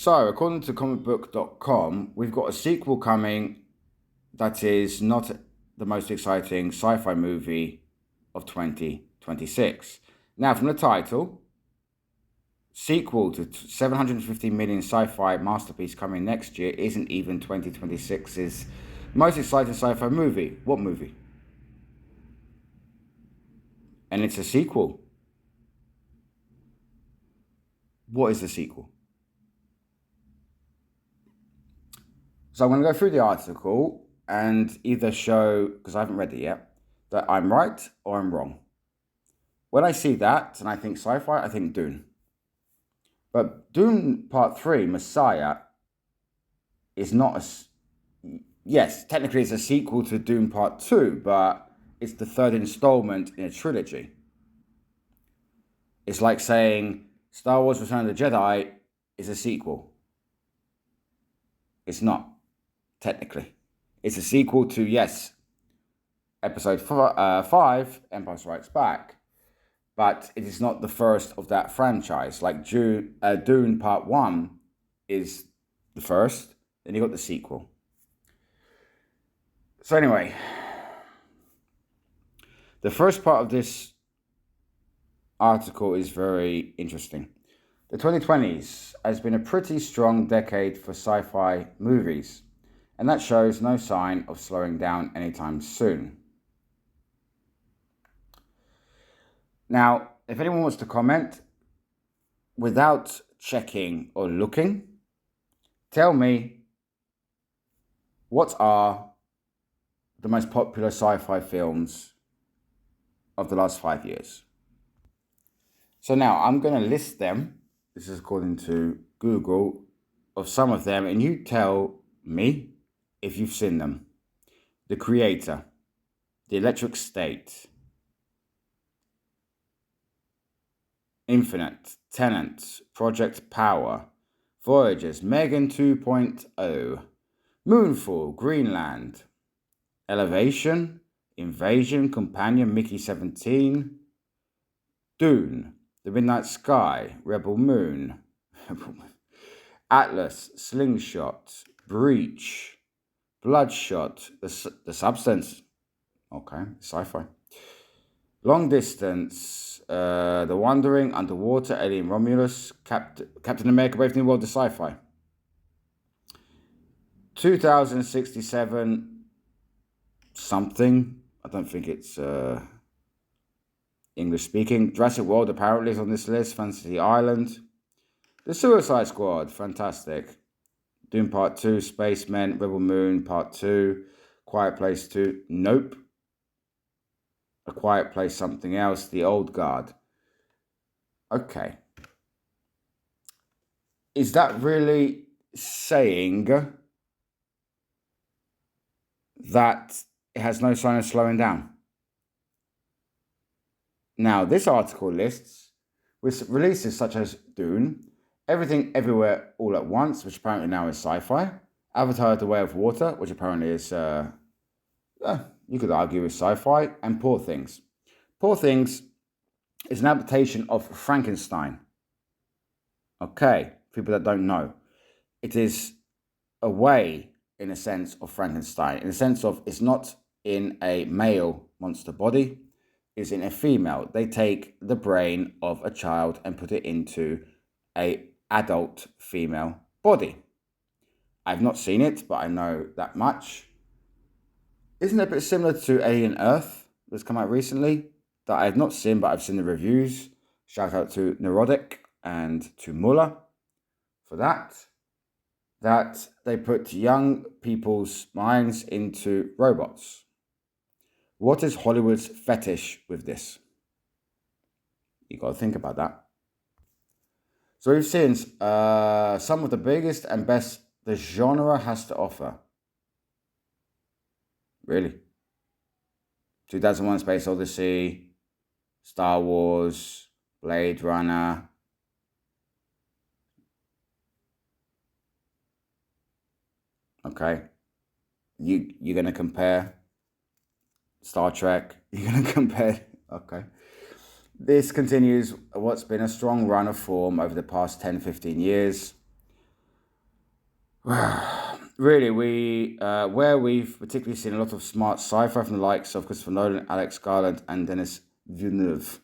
So, according to comicbook.com, we've got a sequel coming that is not the most exciting sci-fi movie of 2026. Now, from the title, sequel to 750 million sci-fi masterpiece coming next year isn't even 2026's most exciting sci-fi movie. What movie? And it's a sequel. What is the sequel? So I'm going to go through the article and either show, because I haven't read it yet, that I'm right or I'm wrong. When I see that and I think sci-fi, I think Dune. But Dune Part 3, Messiah, is not a... Yes, technically it's a sequel to Dune Part 2, but it's the third installment in a trilogy. It's like saying Star Wars Return of the Jedi is a sequel. It's not, technically. It's a sequel to, yes, Episode 5, Empire Strikes Back. But it is not the first of that franchise. Like Dune Part 1 is the first, then you got the sequel. So anyway, the first part of this article is very interesting. The 2020s has been a pretty strong decade for sci-fi movies, and that shows no sign of slowing down anytime soon. Now, if anyone wants to comment, without checking or looking, tell me what are the most popular sci-fi films of the last 5 years. So now I'm going to list them. This is according to Google, of some of them, and you tell me if you've seen them. The Creator, The Electric State, Infinite, Tenant, Project Power, Voyagers, Megan 2.0, Moonfall, Greenland, Elevation, Invasion, Companion, Mickey 17, Dune, The Midnight Sky, Rebel Moon, Atlas, Slingshot, Breach, Bloodshot, The Substance, okay, sci-fi, Long Distance, The Wandering, Underwater, Alien Romulus, Captain America, Brave New World, the sci-fi. 2067 something, I don't think it's English speaking. Jurassic World apparently is on this list. Fantasy Island, The Suicide Squad, fantastic. Dune Part 2, Spacemen, Rebel Moon Part 2, Quiet Place 2, nope. A Quiet Place something else, The Old Guard. Okay. Is that really saying that it has no sign of slowing down? Now, this article lists with releases such as Dune, Everything Everywhere All at Once, which apparently now is sci-fi, Avatar: The Way of Water, which apparently is, you could argue is sci-fi, and Poor Things. Poor Things is an adaptation of Frankenstein. Okay, people that don't know. It is a way, in a sense, of Frankenstein, in the sense of it's not in a male monster body, it's in a female. They take the brain of a child and put it into a adult female body. I've not seen it, but I know that much. Isn't it a bit similar to Alien Earth that's come out recently that I have not seen, but I've seen the reviews? Shout out to Neurotic and to Muller for that. That they put young people's minds into robots. What is Hollywood's fetish with this? You got to think about that. So we've seen some of the biggest and best the genre has to offer. Really? 2001: Space Odyssey, Star Wars, Blade Runner. Okay. You're going to compare Star Trek? You're going to compare... Okay. This continues what's been a strong run of form over the past 10, 15 years. Really, where we've particularly seen a lot of smart sci-fi from the likes of Christopher Nolan, Alex Garland, and Denis Villeneuve.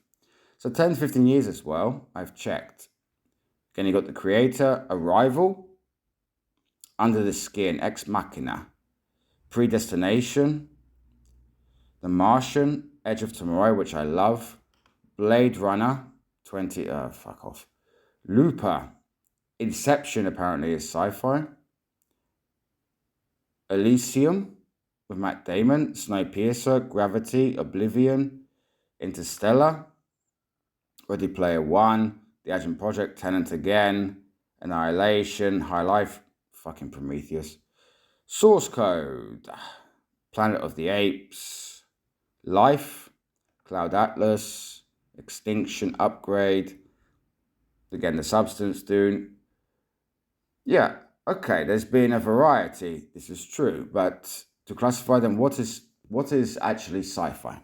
So 10, 15 years as well, I've checked. Again, you got The Creator, Arrival, Under the Skin, Ex Machina, Predestination, The Martian, Edge of Tomorrow, which I love, Blade Runner, fuck off, Looper, Inception apparently is sci-fi, Elysium with Matt Damon, Snowpiercer, Gravity, Oblivion, Interstellar, Ready Player One, The Agent Project, Tenant Again, Annihilation, High Life, fucking Prometheus, Source Code, Planet of the Apes, Life, Cloud Atlas, Extinction, Upgrade, again, The Substance, Dune. Yeah, okay, there's been a variety, this is true, but to classify them, what is actually sci-fi?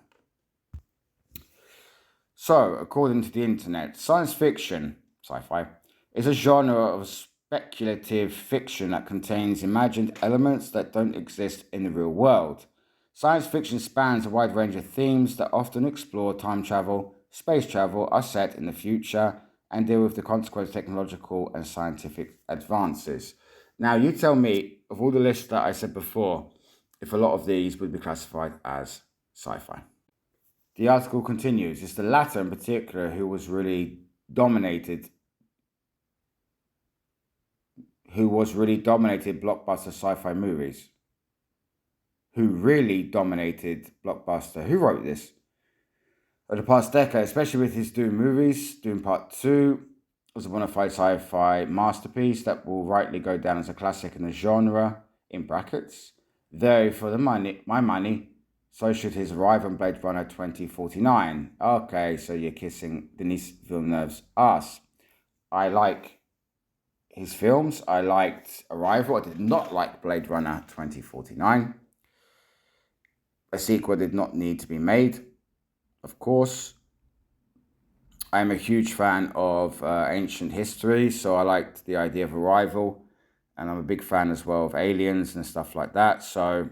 So, according to the internet, science fiction, sci-fi, is a genre of speculative fiction that contains imagined elements that don't exist in the real world. Science fiction spans a wide range of themes that often explore time travel, space travel, are set in the future, and deal with the consequent technological and scientific advances. Now, you tell me, of all the lists that I said before, if a lot of these would be classified as sci-fi. The article continues, it's the latter in particular who really dominated blockbuster sci-fi movies. Who wrote this? Over the past decade, especially with his Dune movies, Dune Part 2 was a bona fide sci-fi masterpiece that will rightly go down as a classic in the genre, in brackets. Though, for my money, so should his Arrival on Blade Runner 2049. Okay, so you're kissing Denis Villeneuve's ass. I like his films. I liked Arrival. I did not like Blade Runner 2049. A sequel did not need to be made, of course. I'm a huge fan of ancient history, so I liked the idea of Arrival. And I'm a big fan as well of aliens and stuff like that. So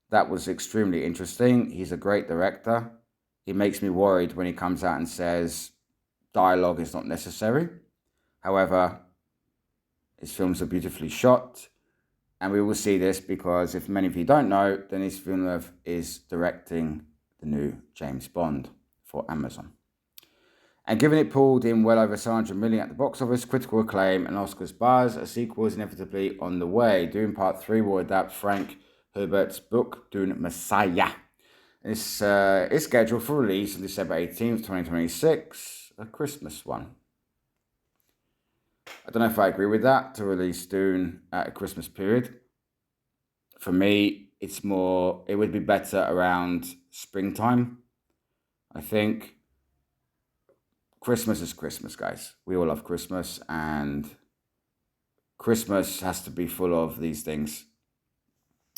that was extremely interesting. He's a great director. He makes me worried when he comes out and says dialogue is not necessary. However, his films are beautifully shot. And we will see this because if many of you don't know, Denis Villeneuve is directing the new James Bond for Amazon. And given it pulled in well over 700 million at the box office, critical acclaim and Oscars buzz, a sequel is inevitably on the way. Dune Part 3 will adapt Frank Herbert's book, Dune Messiah. It's scheduled for release on December 18th, 2026, a Christmas one. I don't know if I agree with that, to release Dune at a Christmas period. For me, it would be better around springtime, I think. Christmas is Christmas, guys. We all love Christmas, and Christmas has to be full of these things.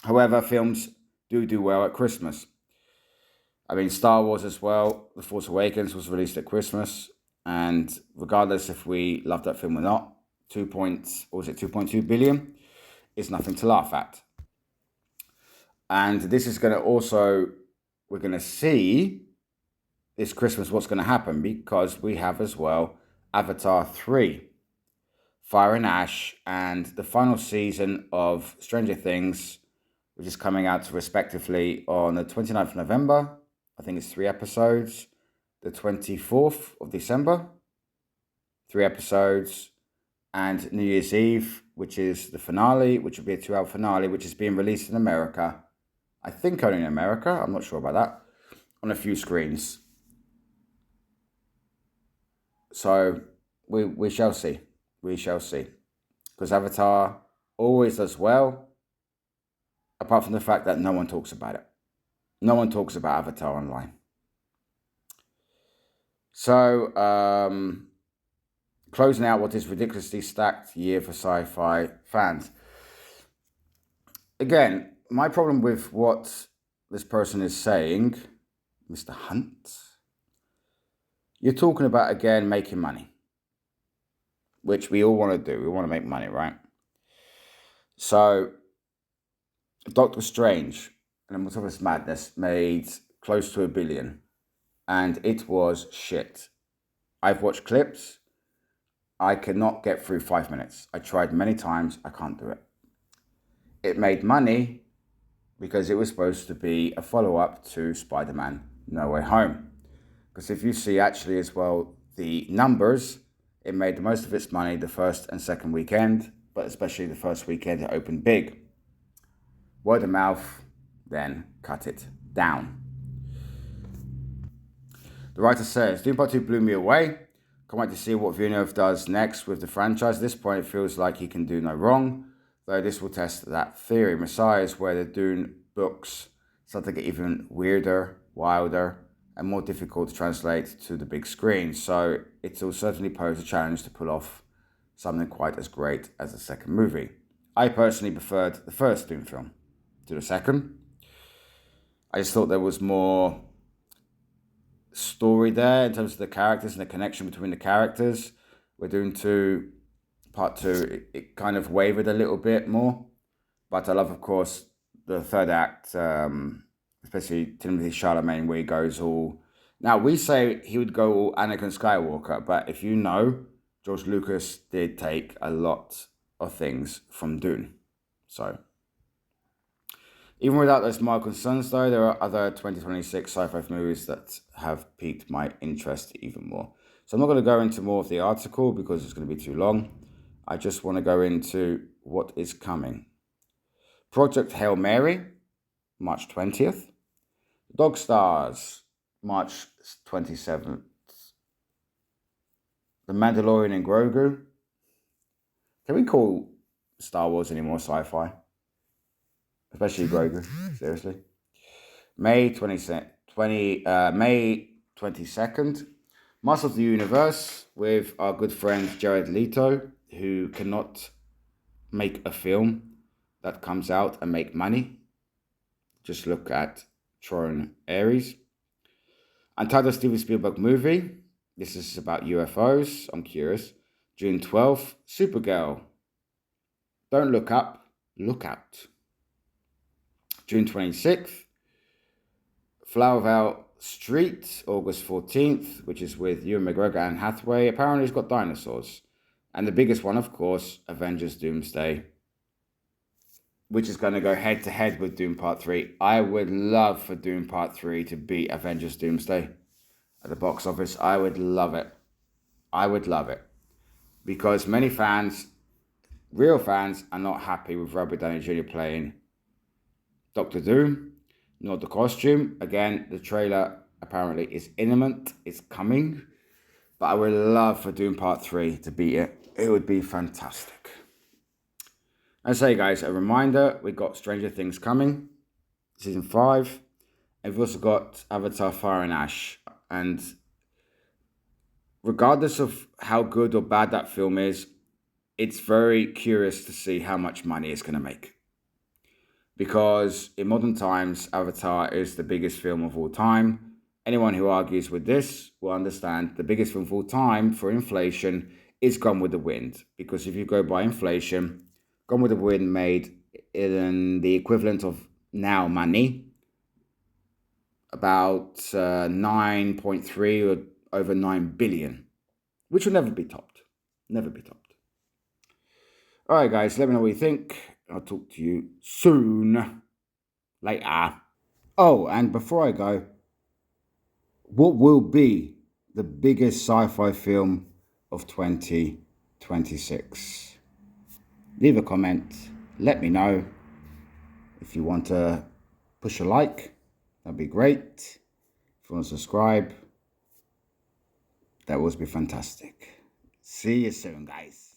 However, films do well at Christmas. I mean, Star Wars as well, The Force Awakens was released at Christmas, and regardless if we love that film or not, 2.2 billion is nothing to laugh at. And this is going to also, we're going to see this Christmas what's going to happen, because we have as well Avatar 3, Fire and Ash, and the final season of Stranger Things, which is coming out respectively on the 29th of November. I think it's 3 episodes. The 24th of December, 3 episodes. And New Year's Eve, which is the finale, which will be a 2-hour finale, which is being released in America. I think only in America. I'm not sure about that. On a few screens. So we shall see. We shall see. Because Avatar always does well, apart from the fact that no one talks about it. No one talks about Avatar online. So, closing out what is ridiculously stacked year for sci-fi fans. Again, my problem with what this person is saying, Mr. Hunt, you're talking about, again, making money, which we all want to do. We want to make money, right? So, Doctor Strange and the Multiverse of Madness made close to $1 billion, and it was shit. I've watched clips. I cannot get through 5 minutes. I tried many times. I can't do it. It made money because it was supposed to be a follow-up to Spider-Man No Way Home. Because if you see actually as well the numbers, it made the most of its money the first and second weekend, but especially the first weekend it opened big. Word of mouth then cut it down. The writer says, Doom Part 2 blew me away. Can't wait to see what Villeneuve does next with the franchise. At this point, it feels like he can do no wrong, though this will test that theory. Messiah is where the Dune books start to get even weirder, wilder, and more difficult to translate to the big screen. So it will certainly pose a challenge to pull off something quite as great as the second movie. I personally preferred the first Dune film to the second. I just thought there was more story there in terms of the characters and the connection between the characters. We're doing part two, it kind of wavered a little bit more, but I love, of course, the third act, especially Timothée Chalamet, where he goes all. Now we say he would go all Anakin Skywalker, but if you know, George Lucas did take a lot of things from Dune, so. Even without those mild concerns, though, there are other 2026 sci-fi movies that have piqued my interest even more. So I'm not going to go into more of the article because it's going to be too long. I just want to go into what is coming. Project Hail Mary, March 20th. Dog Stars, March 27th. The Mandalorian and Grogu. Can we call Star Wars anymore sci-fi? Especially Grogu, seriously. May 22nd, Master of the Universe with our good friend Jared Leto, who cannot make a film that comes out and make money. Just look at Tron Ares. Untitled Steven Spielberg movie. This is about UFOs. I'm curious. June 12th, Supergirl. Don't Look Up, Look Out. June 26th, Flowervale Street, August 14th, which is with Ewan McGregor and Hathaway. Apparently it's got dinosaurs. And the biggest one, of course, Avengers Doomsday, which is going to go head-to-head with Doom Part 3. I would love for Doom Part 3 to beat Avengers Doomsday at the box office. I would love it. I would love it. Because many fans, real fans, are not happy with Robert Downey Jr. playing Doctor Doom, nor the costume. Again, the trailer apparently is imminent. It's coming. But I would love for Doom Part 3 to beat it. It would be fantastic. I say, guys, a reminder, we've got Stranger Things coming, season 5. And we've also got Avatar Fire and Ash. And regardless of how good or bad that film is, it's very curious to see how much money it's going to make. Because in modern times, Avatar is the biggest film of all time. Anyone who argues with this will understand the biggest film of all time for inflation is Gone with the Wind. Because if you go by inflation, Gone with the Wind made in the equivalent of now money about 9.3 or over 9 billion, which will never be topped. Never be topped. All right, guys, let me know what you think. I'll talk to you soon. Later. Oh, and before I go, what will be the biggest sci-fi film of 2026? Leave a comment. Let me know. If you want to push a like, that'd be great. If you want to subscribe, that would be fantastic. See you soon, guys.